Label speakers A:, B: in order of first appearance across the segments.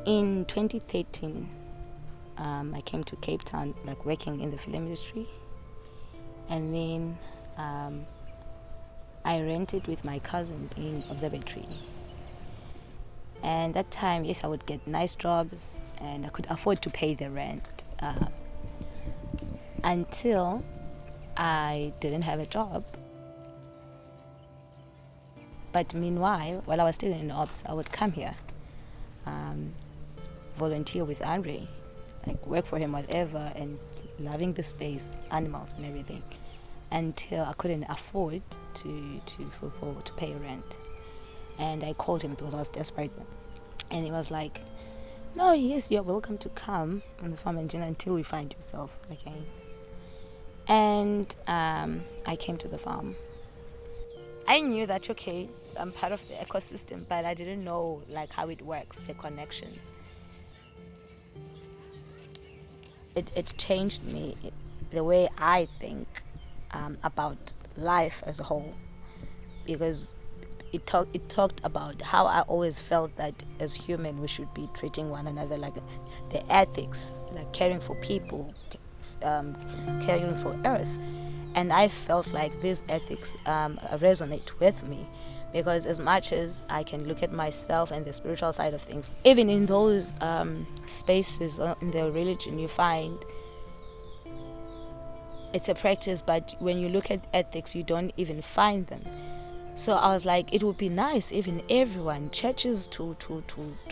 A: In 2013, I came to Cape Town, working in the film industry, and then I rented with my cousin in observatory. And that time, yes, I would get nice jobs, and I could afford to pay the rent until I didn't have a job. But meanwhile, while I was still in ops, I would come here, volunteer with Andre, work for him, whatever, and loving the space, animals and everything, until I couldn't afford to pay rent. And I called him because I was desperate, and he was like, "No, yes, you're welcome to come on the farm engine until we find yourself again." And I came to the farm. I knew that, okay, I'm part of the ecosystem, but I didn't know how it works, the connections. It changed me, the way I think about life as a whole, because it talked about how I always felt that as human we should be treating one another, the ethics, caring for people, caring for earth. And I felt like these ethics resonate with me, because as much as I can look at myself and the spiritual side of things, even in those spaces in the religion, you find it's a practice, but when you look at ethics, you don't even find them. So I was like, it would be nice even everyone, churches to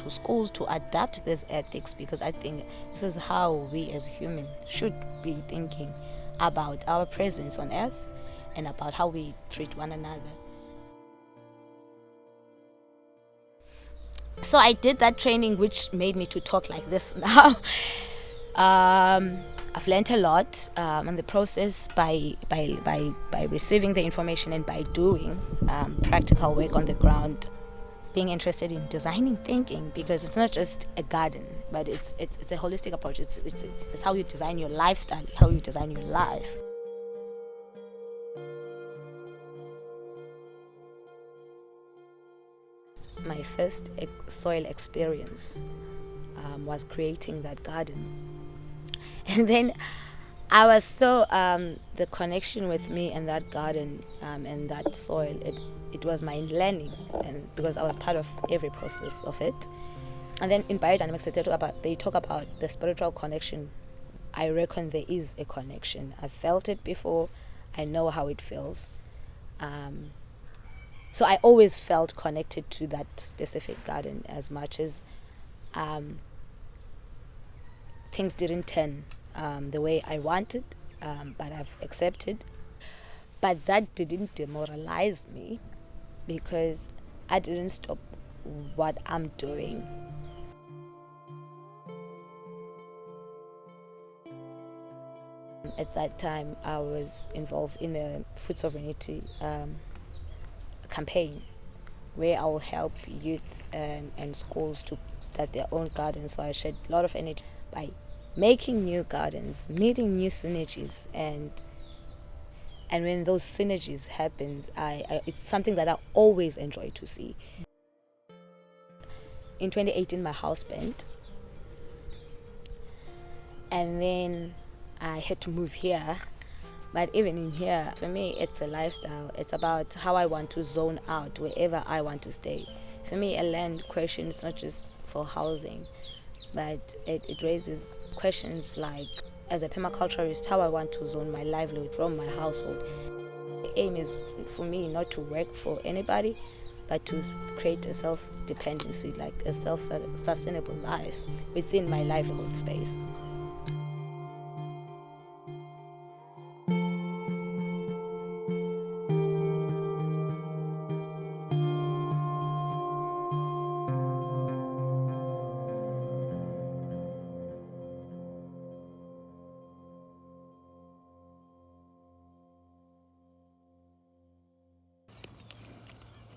A: schools, to adapt these ethics, because I think this is how we as humans should be thinking about our presence on earth and about how we treat one another. So I did that training, which made me to talk like this now. I've learned a lot in the process by receiving the information and by doing practical work on the ground, being interested in designing thinking, because it's not just a garden, but it's a holistic approach. It's how you design your lifestyle, how you design your life. My first soil experience was creating that garden. And then I was so, the connection with me and that garden and that soil, it was my learning, and because I was part of every process of it. And then in biodynamics, they talk about the spiritual connection. I reckon there is a connection. I've felt it before. I know how it feels. So I always felt connected to that specific garden, as much as things didn't turn the way I wanted, but I've accepted. But that didn't demoralize me, because I didn't stop what I'm doing. At that time, I was involved in the food sovereignty campaign, where I will help youth and schools to start their own gardens. So I shed a lot of energy by making new gardens, meeting new synergies, and when those synergies happens, it's something that I always enjoy to see. In 2018, my house burnt, and then I had to move here. But even in here, for me, it's a lifestyle. It's about how I want to zone out wherever I want to stay. For me, a land question is not just for housing, but it raises questions like, as a permaculturist, how I want to zone my livelihood from my household. The aim is for me not to work for anybody, but to create a self-dependency, a self-sustainable life within my livelihood space.